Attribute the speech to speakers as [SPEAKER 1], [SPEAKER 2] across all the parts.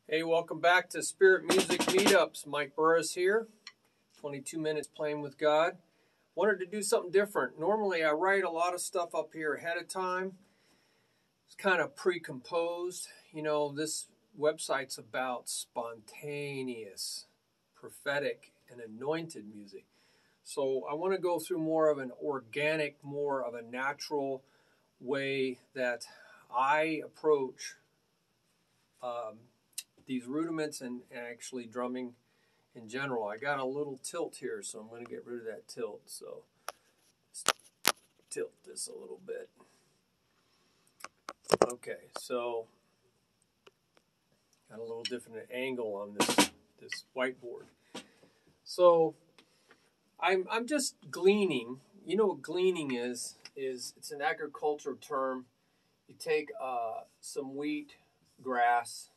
[SPEAKER 1] Hey, welcome back to Spirit Music Meetups. Mike Burris here, 22 minutes playing with God. Wanted to do something different. Normally I write a lot of stuff up here ahead of time. It's kind of pre-composed. You know, this website's about spontaneous, prophetic, and anointed music. So I want to go through more of an organic, more of a natural way that I approach these rudiments and actually drumming in general. I got a little tilt here, so I'm going to get rid of that tilt. So let's tilt this a little bit. Okay, so got a little different angle on this whiteboard. So I'm just gleaning. You know what gleaning is it's an agriculture term. You take some wheat grass,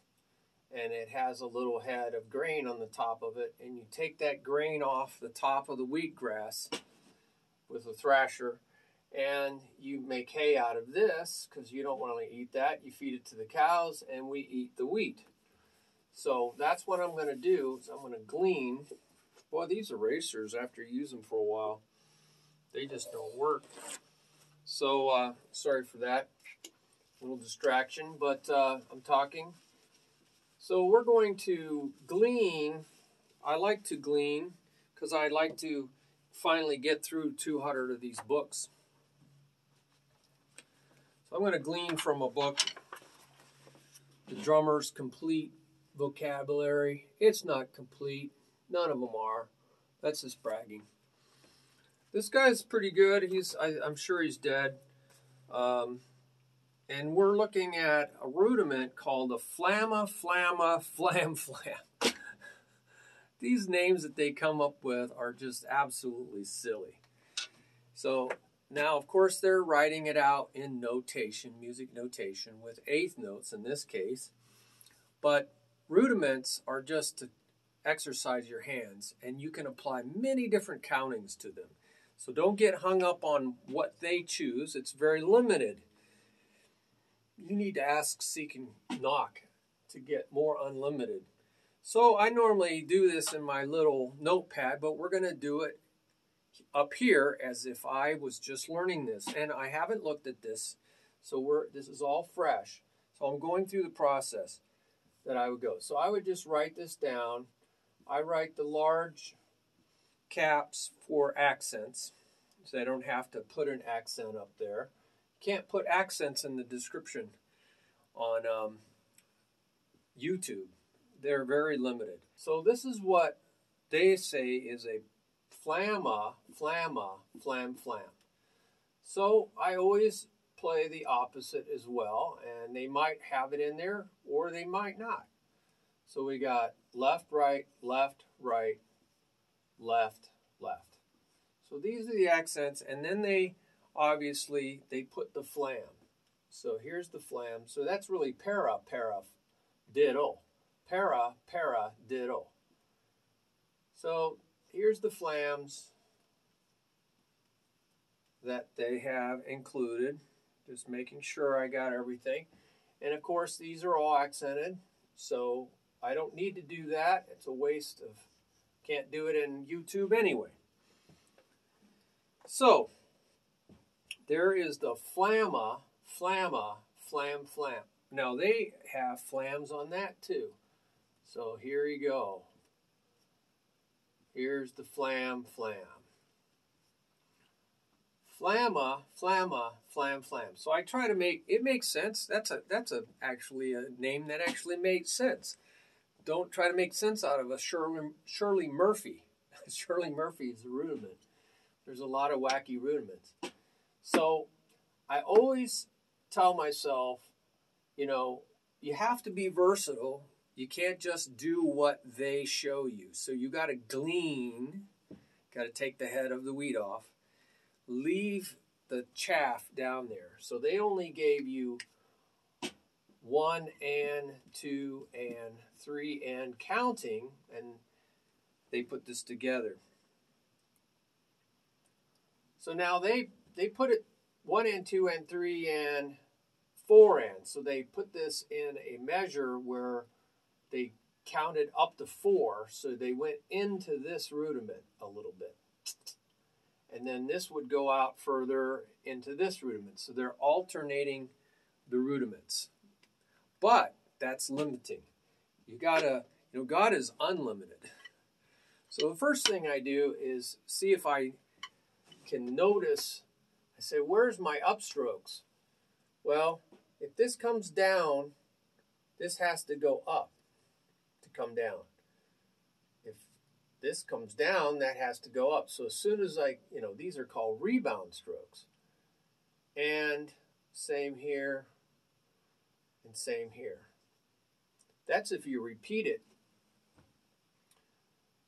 [SPEAKER 1] and it has a little head of grain on the top of it, and you take that grain off the top of the wheatgrass with a thrasher, and you make hay out of this because you don't want to eat that. You feed it to the cows, and we eat the wheat. So that's what I'm going to do. Is I'm going to glean. Boy, these erasers, after you use them for a while, they just don't work. So sorry for that. A little distraction, but I'm talking. So we're going to glean. I like to glean because I like to finally get through 200 of these books. So I'm going to glean from a book, The Drummer's Complete Vocabulary. It's not complete. None of them are. That's just bragging. This guy's pretty good. I'm sure he's dead. And we're looking at a rudiment called the FlamaFlamaFlamFlam. These names that they come up with are just absolutely silly. So now, of course, they're writing it out in notation, music notation, with eighth notes in this case. But rudiments are just to exercise your hands, and you can apply many different countings to them. So don't get hung up on what they choose. It's very limited. You need to ask, seek, and knock to get more unlimited. So I normally do this in my little notepad, but we're going to do it up here as if I was just learning this. And I haven't looked at this, so this is all fresh. So I'm going through the process that I would go. So I would just write this down. I write the large caps for accents, so I don't have to put an accent up there. Can't put accents in the description on YouTube. They're very limited. So this is what they say is a FlamaFlamaFlamFlam. So I always play the opposite as well, and they might have it in there or they might not. So we got left, right, left, right, left, left. So these are the accents, and then they put the flam. So here's the flam. So that's really para-para-diddle. Para-para-diddle. So here's the flams that they have included. Just making sure I got everything. And of course, these are all accented. So I don't need to do that. It's a waste of, can't do it in YouTube anyway. So there is the FlamaFlamaFlamFlam. Now they have flams on that too. So here you go. Here's the flam. FlamaFlamaFlamFlam. So I try to make it make sense. That's actually a name that actually made sense. Don't try to make sense out of a Shirley Murphy. Shirley Murphy is a rudiment. There's a lot of wacky rudiments. So I always tell myself, you know, you have to be versatile. You can't just do what they show you. So you got to glean, got to take the head of the wheat off, leave the chaff down there. So they only gave you 1 and 2 and 3 and counting, and they put this together. So now they put it 1 and 2 and 3 and 4 and. So they put this in a measure where they counted up to 4, so they went into this rudiment a little bit. And then this would go out further into this rudiment. So they're alternating the rudiments. But that's limiting. You gotta, God is unlimited. So the first thing I do is see if I can notice, I say, where's my upstrokes? Well, if this comes down, this has to go up to come down. If this comes down, that has to go up. So as soon as these are called rebound strokes. And same here, and same here. That's if you repeat it.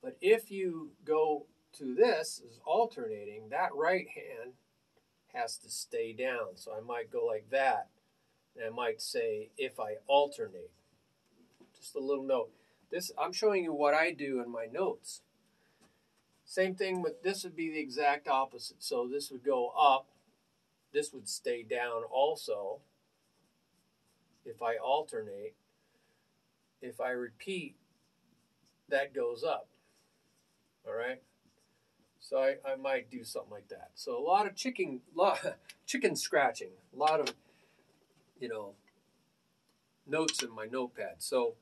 [SPEAKER 1] But if you go to this, is alternating, that right hand has to stay down. So I might go like that, and I might say, if I alternate. Just a little note. This, I'm showing you what I do in my notes. Same thing with this would be the exact opposite. So this would go up. This would stay down also. If I alternate, if I repeat, that goes up. All right? So I might do something like that. So a lot of chicken scratching, a lot of, notes in my notepad. So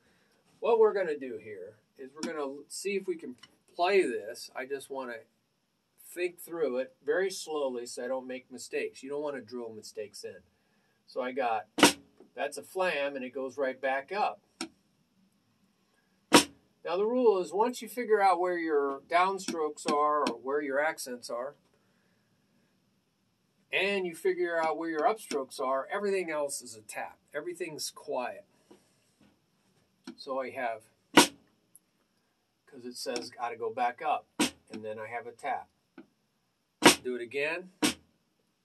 [SPEAKER 1] what we're going to do here is we're going to see if we can play this. I just want to think through it very slowly so I don't make mistakes. You don't want to drill mistakes in. So I got, that's a flam, and it goes right back up. Now the rule is once you figure out where your downstrokes are or where your accents are, and you figure out where your upstrokes are, everything else is a tap. Everything's quiet. So I have, because it says got to go back up, and then I have a tap. Do it again.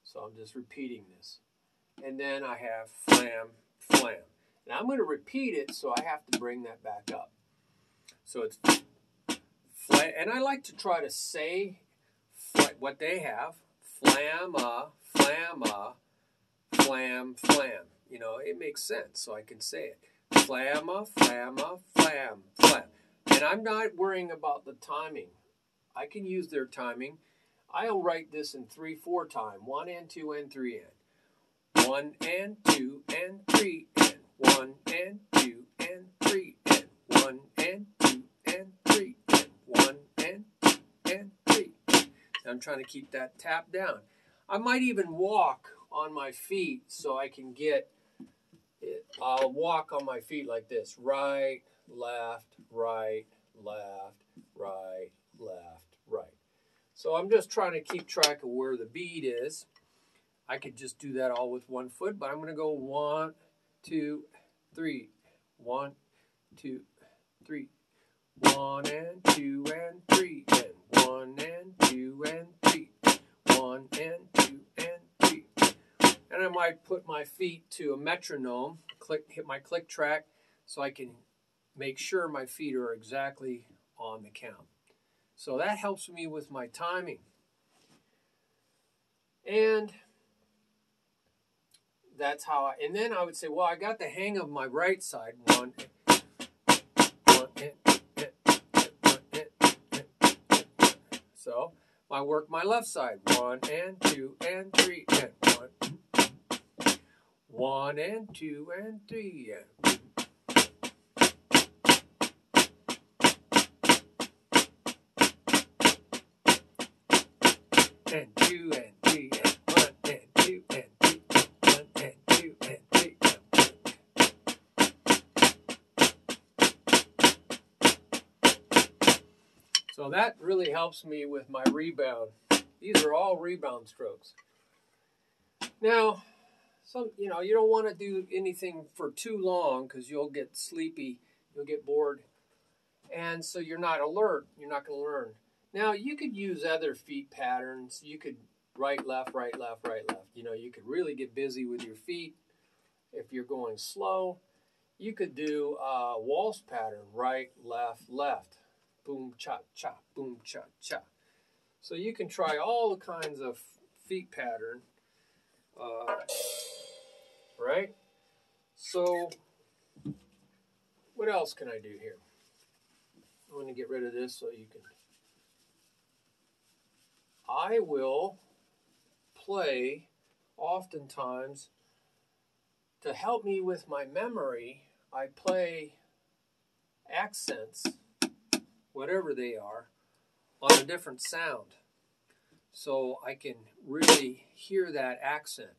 [SPEAKER 1] So I'm just repeating this. And then I have flam, flam. And I'm going to repeat it, so I have to bring that back up. So it's flam, and I like to try to say what they have. Flamma, flamma, flam, flam. It makes sense, so I can say it. Flamma, flamma, flam, flam. And I'm not worrying about the timing. I can use their timing. I'll write this in 3/4 time. 1 and 2 and 3 and. 1 and 2 and 3 and. 1 and 2 and 3 and. 1 and 2 and 3 and. 1 and 2 and 3 and. I'm trying to keep that tap down. I might even walk on my feet so I can get it. I'll walk on my feet like this. Right, left, right, left, right, left, right. So I'm just trying to keep track of where the beat is. I could just do that all with one foot, but I'm going to go 1, 2, 3. 1, 2, 3. 1 and 2 and 3 and. 1 and 2 and 3. 1 and 2 and 3. And I might put my feet to a metronome, hit my click track, so I can make sure my feet are exactly on the count. So that helps me with my timing. And that's how and then I would say, well, I got the hang of my right side. 1, 1, so I work my left side. 1 and 2 and 3 and. 1 and 2 and 3 and. And 2 and 3 and 1 and 2 and 3 and 1 and 2 and 3 and 1. So that really helps me with my rebound. These are all rebound strokes. Now, you don't want to do anything for too long because you'll get sleepy, you'll get bored, and so you're not alert. You're not going to learn. Now, you could use other feet patterns. You could right, left, right, left, right, left. You could really get busy with your feet if you're going slow. You could do a waltz pattern, right, left, left. Boom, cha, cha, boom, cha, cha. So you can try all the kinds of feet pattern, right? So what else can I do here? I'm going to get rid of this so you can. I will play oftentimes to help me with my memory. I play accents, whatever they are, on a different sound, so I can really hear that accent.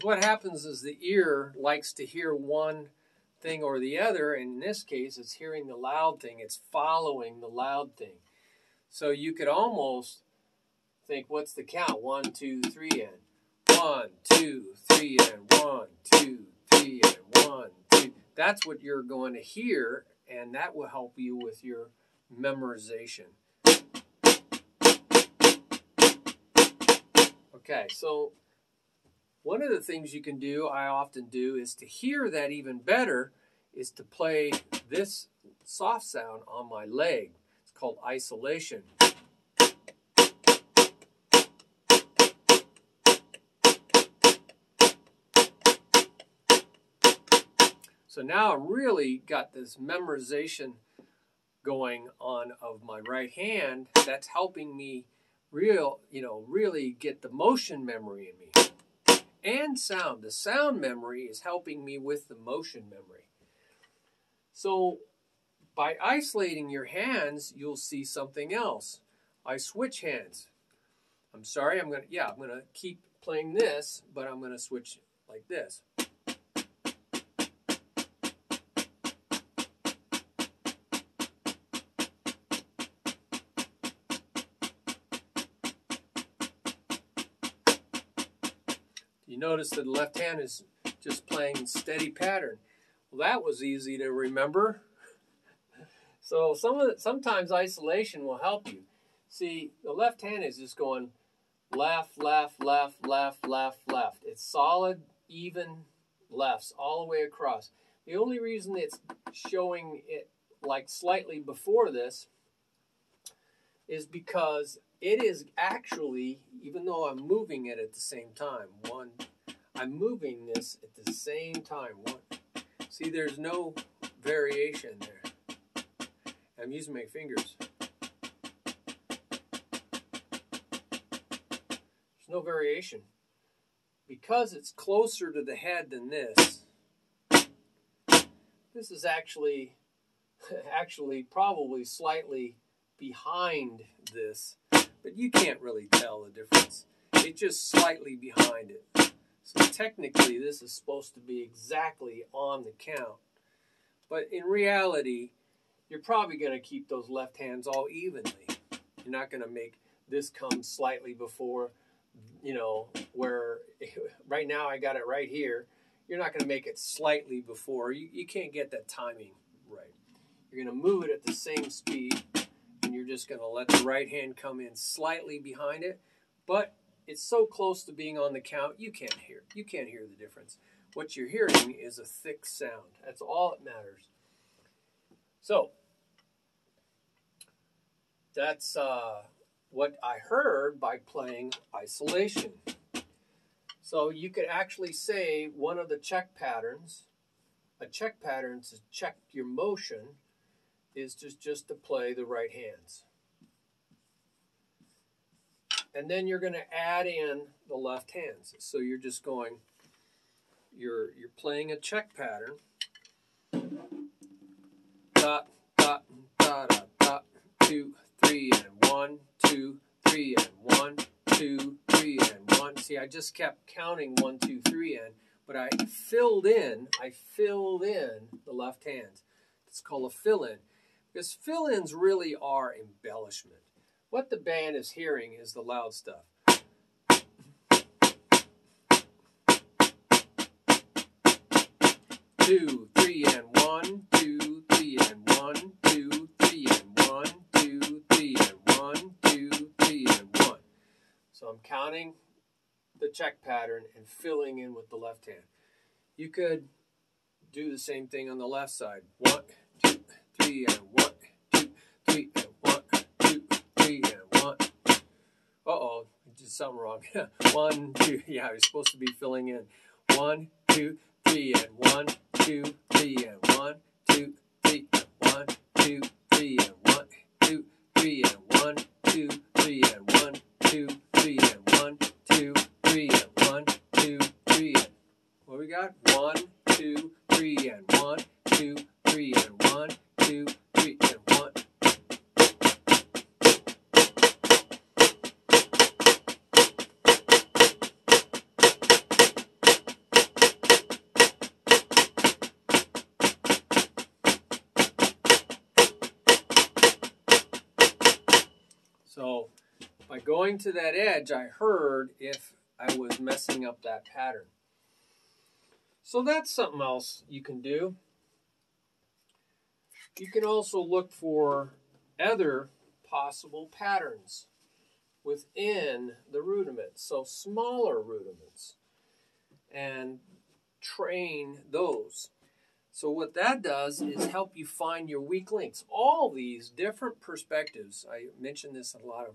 [SPEAKER 1] What happens is the ear likes to hear one thing or the other, and in this case it's hearing the loud thing, it's following the loud thing. So you could almost think, what's the count? 1, 2, 3 and 1, 2, 3 and 1, 2, 3 and 1, 2. That's what you're going to hear, and that will help you with your memorization. Okay, so one of the things you can do, I often do, is to hear that even better, is to play this soft sound on my leg. It's called isolation. So now I've really got this memorization going on of my right hand that's helping me really get the motion memory in me. And sound. The sound memory is helping me with the motion memory. So by isolating your hands, you'll see something else. I switch hands. I'm sorry, I'm gonna keep playing this, but I'm gonna switch like this. You notice that the left hand is just playing steady pattern. Well, that was easy to remember. So sometimes isolation will help you. See, the left hand is just going left, left, left, left, left, left. It's solid, even lefts all the way across. The only reason it's showing it like slightly before this is because it is actually, even though I'm moving it at the same time, I'm moving this at the same time. See, there's no variation there. I'm using my fingers. There's no variation. Because it's closer to the head than this, this is actually probably slightly behind this, but you can't really tell the difference. It's just slightly behind it. So technically this is supposed to be exactly on the count. But in reality, you're probably going to keep those left hands all evenly. You're not going to make this come slightly before, where right now I got it right here. You're not going to make it slightly before. You can't get that timing right. You're going to move it at the same speed, and you're just going to let the right hand come in slightly behind it. But it's so close to being on the count, you can't hear the difference. What you're hearing is a thick sound. That's all that matters. So that's what I heard by playing isolation. So you could actually say one of the check patterns, a check pattern to check your motion, is just to play the right hands. And then you're going to add in the left hands. So you're just going, you're playing a check pattern. Dot, dot, dot, dot, dot, 2, 3, and 1, 2, 3, and 1, 2, 3, and 1. See, I just kept counting 1, 2, 3 in, but I filled in the left hands. It's called a fill-in. Because fill-ins really are embellishment. What the band is hearing is the loud stuff. 2, 3, and 1, 2, 3, and 1, 2, 3, and 1, 2, 3, and 1, 2, 3, and 1. So I'm counting the check pattern and filling in with the left hand. You could do the same thing on the left side. 1, 2, 3, and 1, 2, 3, and 1, 2, 3, and 1. Uh-oh, I did something wrong. 1, 2, yeah, you're supposed to be filling in. 1, 2, 3, and 1, 2, 3, and 1, 2, 3, and 1, 2, 3, and 1, 2, 3, and 1, 2, 3, and 1, 2, 3, and 1, 2, 3, and 1, 2, 3, and what we got? 1, 2, 3, and 1, 2, 3, and 1, 2, 3, and 1. So by going to that edge, I heard if I was messing up that pattern. So that's something else you can do. You can also look for other possible patterns within the rudiments, so smaller rudiments, and train those. So what that does is help you find your weak links. All these different perspectives, I mentioned this in a lot of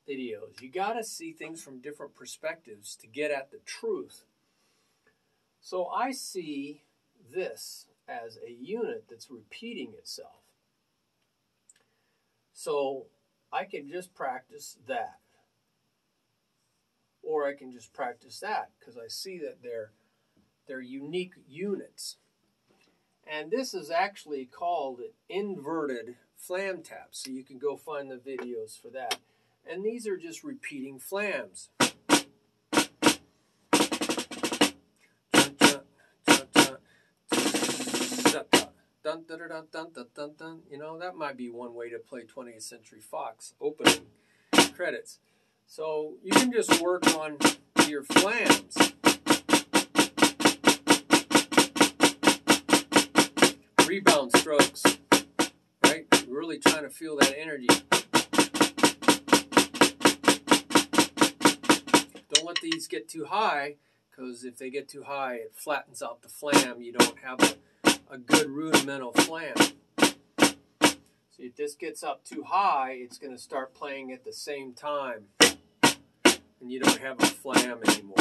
[SPEAKER 1] videos, you got to see things from different perspectives to get at the truth. So I see this as a unit that's repeating itself. So I can just practice that. Or I can just practice that because I see that they're unique units. And this is actually called an inverted flam tap. So you can go find the videos for that. And these are just repeating flams. Dun, dun, dun, dun, dun, dun, dun, dun. You know, that might be one way to play 20th Century Fox opening credits. So you can just work on your flams. Rebound strokes, right? You're really trying to feel that energy. Don't let these get too high, because if they get too high, it flattens out the flam. You don't have a good rudimental flam. So if this gets up too high, it's going to start playing at the same time, and you don't have a flam anymore.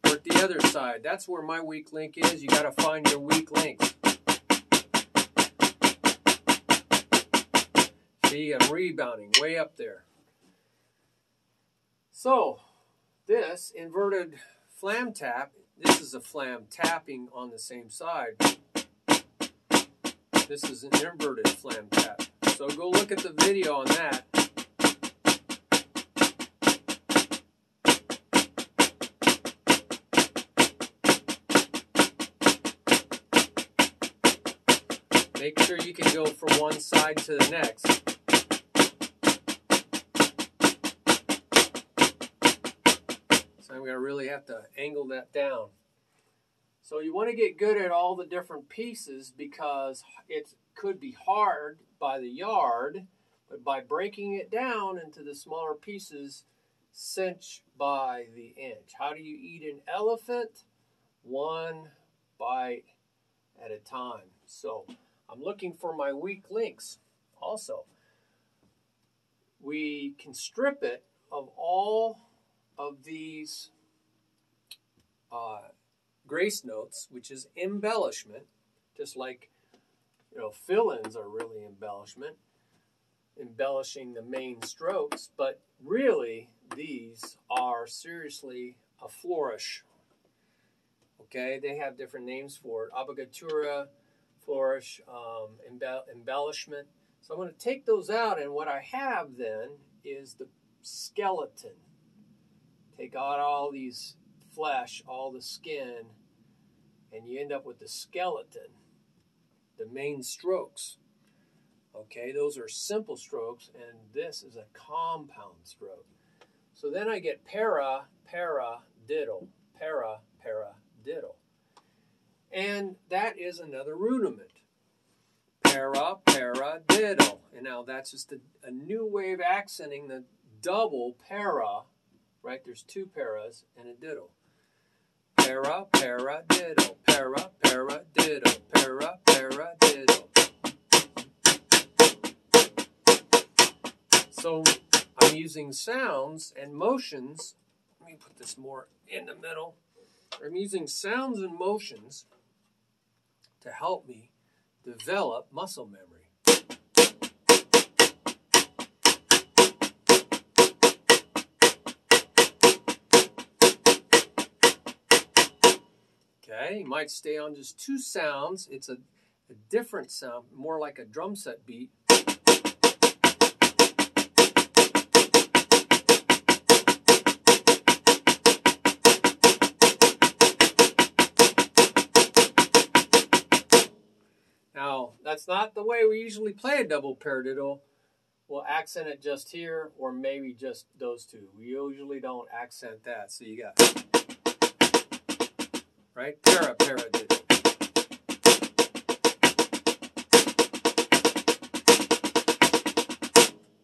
[SPEAKER 1] Work the other side. That's where my weak link is. You got to find your weak links. See, I'm rebounding way up there. So this inverted flam tap, this is a flam tapping on the same side. This is an inverted flam tap. So go look at the video on that. Make sure you can go from one side to the next. So I'm going to really have to angle that down. So you want to get good at all the different pieces because it could be hard by the yard, but by breaking it down into the smaller pieces, cinch by the inch. How do you eat an elephant? One bite at a time. So I'm looking for my weak links also. We can strip it of all of these grace notes, which is embellishment, just like, you know, fill-ins are really embellishment, embellishing the main strokes, but really these are seriously a flourish. Okay, they have different names for it. Abagatura, flourish, embellishment. So I'm going to take those out, and what I have then is the skeleton. Take out all these flesh, all the skin, and you end up with the skeleton, the main strokes. Okay, those are simple strokes, and this is a compound stroke. So then I get para-para-diddle, para-para-diddle. And that is another rudiment. Double-Paradiddle. And now that's just a new way of accenting the double para, right? There's two paras and a diddle. Paradiddle, paradiddle, paradiddle. So I'm using sounds and motions. Let me put this more in the middle. I'm using sounds and motions to help me develop muscle memory. Okay, you might stay on just two sounds. It's a different sound, more like a drum set beat. Now, that's not the way we usually play a double paradiddle. We'll accent it just here, or maybe just those two. We usually don't accent that. So you got, right? Paradiddle.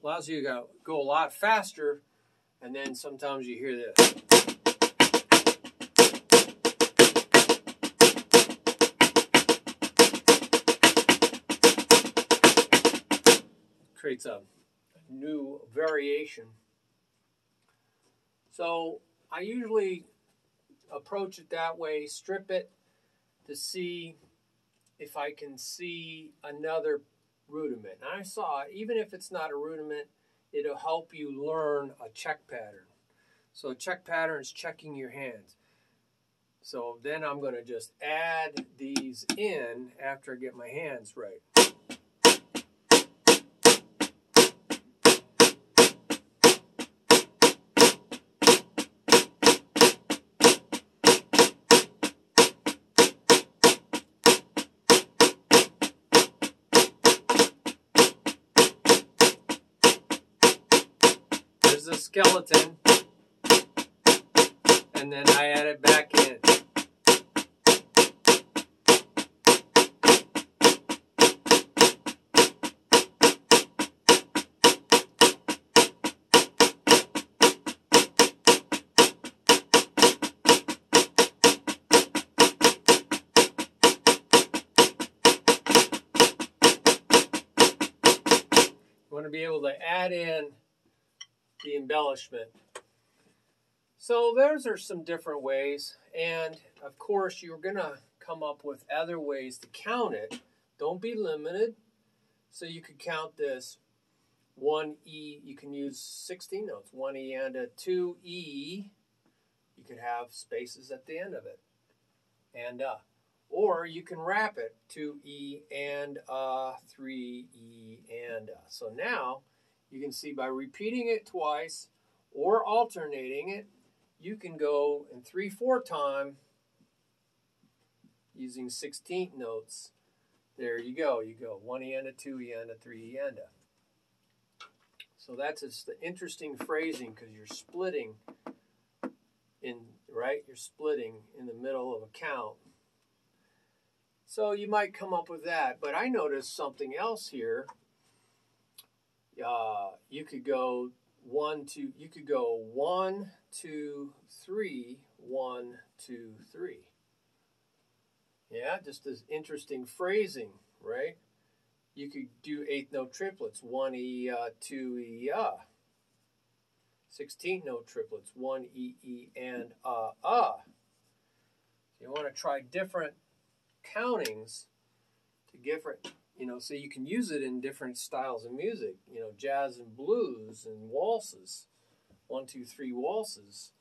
[SPEAKER 1] Allows you to go a lot faster, and then sometimes you hear this. Creates a new variation. So I usually approach it that way, strip it to see if I can see another rudiment. And I saw, even if it's not a rudiment, it'll help you learn a check pattern. So a check pattern is checking your hands. So then I'm going to just add these in after I get my hands right. A skeleton, and then I add it back in. You want to be able to add in the embellishment. So those are some different ways, and of course you're gonna come up with other ways to count it. Don't be limited. So you could count this 1E, you can use 16 notes, 1E and a 2E. You could have spaces at the end of it, and or you can wrap it 2E and 3E and So now you can see by repeating it twice or alternating it, you can go in 3/4 time using 16th notes. There you go. You go 1E and a 2E and a 3E and a. So that's just the interesting phrasing because you're splitting in, right? You're splitting in the middle of a count. So you might come up with that. But I noticed something else here. You could go 1, 2. You could go 1, 2, 3, 1, 2, 3. Yeah, just this interesting phrasing, right? You could do 8th note triplets, 1E, 2E, 16th note triplets, 1E, and You want to try different countings to different. So you can use it in different styles of music, jazz and blues and waltzes. 1, 2, 3 waltzes,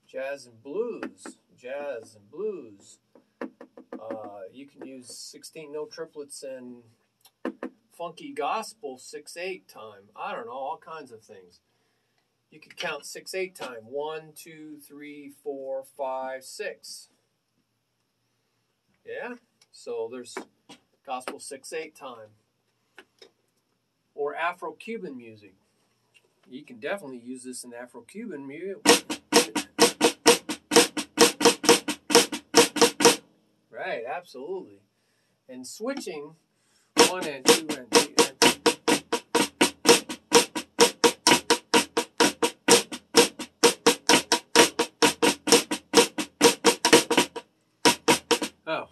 [SPEAKER 1] jazz and blues, jazz and blues. You can use 16 note triplets and funky gospel 6/8 time. I don't know, all kinds of things. You could count 6/8 time. 1, 2, 3, 4, 5, 6. Yeah, so there's gospel 6/8 time. Or Afro-Cuban music. You can definitely use this in Afro-Cuban music. Right, absolutely. And switching 1 and 2 and 3 and 2. Oh.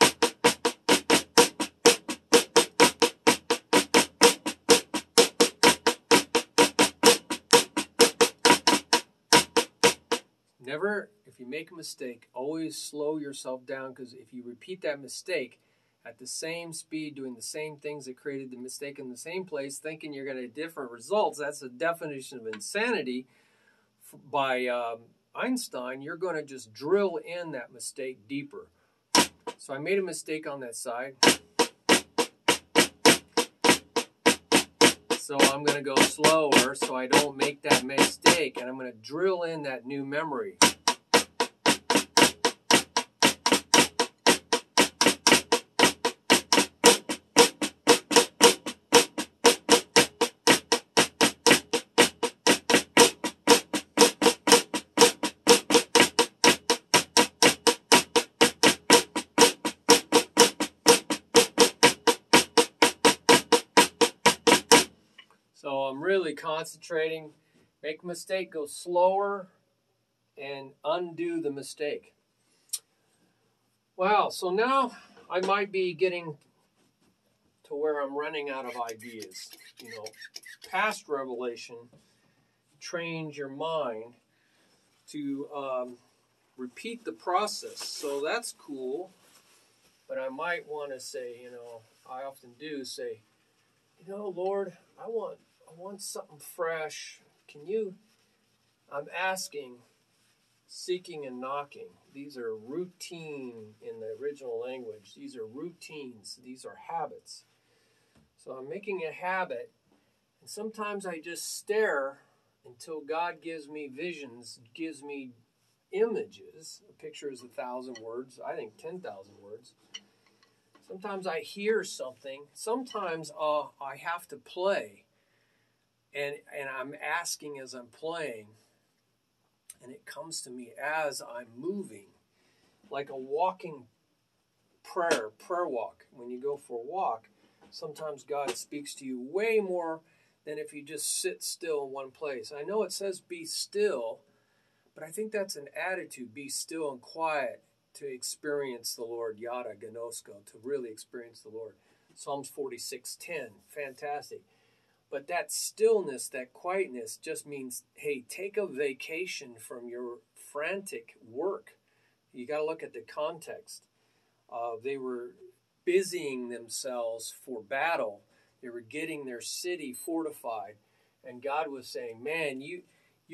[SPEAKER 1] Never, if you make a mistake, always slow yourself down, because if you repeat that mistake at the same speed, doing the same things that created the mistake in the same place, thinking you're going to get different results, that's the definition of insanity by Einstein. You're going to just drill in that mistake deeper. So I made a mistake on that side. So I'm going to go slower so I don't make that mistake, and I'm going to drill in that new memory. So I'm really concentrating. Make a mistake, go slower, and undo the mistake. Wow, so now I might be getting to where I'm running out of ideas. You know, past revelation trains your mind to repeat the process. So that's cool. But I might want to say, you know, I often do say, you know, Lord, I want something fresh. Can you, I'm asking, seeking, and knocking. These are routine in the original language. These are routines. These are habits. So I'm making a habit, and sometimes I just stare until God gives me visions, gives me images. A picture is 1,000 words. I think 10,000 words. Sometimes I hear something. Sometimes I have to play. And I'm asking as I'm playing. And it comes to me as I'm moving. Like a walking prayer walk. When you go for a walk, sometimes God speaks to you way more than if you just sit still in one place. I know it says be still, but I think that's an attitude. Be still and quiet to experience the Lord, yada gnosko, to really experience the Lord. Psalms 46:10, fantastic. But that stillness, that quietness just means, hey, take a vacation from your frantic work. You got to look at the context. They were busying themselves for battle. They were getting their city fortified. And God was saying, man, you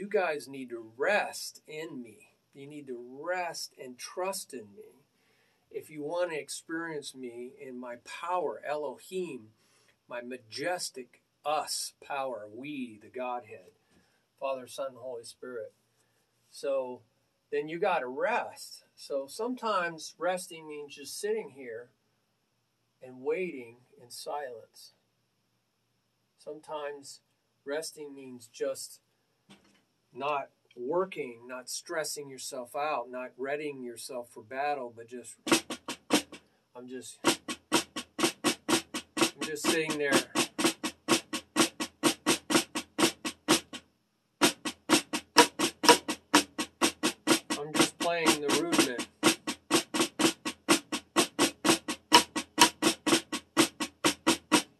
[SPEAKER 1] guys need to rest in me. You need to rest and trust in me. If you want to experience me in my power, Elohim, my majestic us power, we, the Godhead, Father, Son, Holy Spirit. So then you got to rest. So sometimes resting means just sitting here and waiting in silence. Sometimes resting means just not working, not stressing yourself out, not readying yourself for battle, but I'm just sitting there. I'm just playing the Rudiment.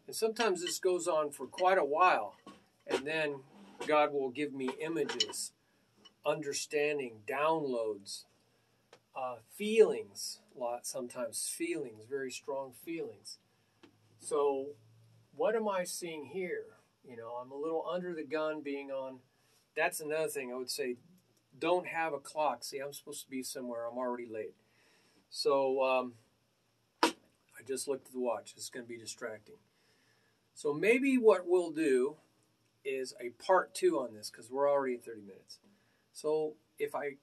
[SPEAKER 1] And sometimes this goes on for quite a while, and then God will give me images, understanding, downloads, feelings, sometimes feelings, very strong feelings. So what am I seeing here? You know, I'm a little under the gun being on. That's another thing I would say. Don't have a clock. See, I'm supposed to be somewhere. I'm already late. So I just looked at the watch. It's going to be distracting. So maybe what we'll do is a part 2 on this, because we're already at 30 minutes. So if I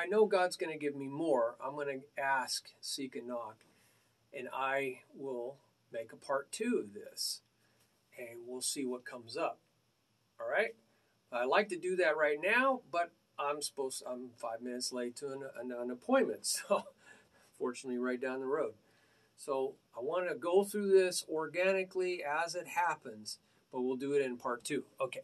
[SPEAKER 1] know God's going to give me more, I'm going to ask, seek, and knock, and I will make a part 2 of this, and we'll see what comes up. All right? I like to do that right now, but I'm 5 minutes late to an appointment, so fortunately right down the road. So I want to go through this organically as it happens, but we'll do it in part 2. Okay.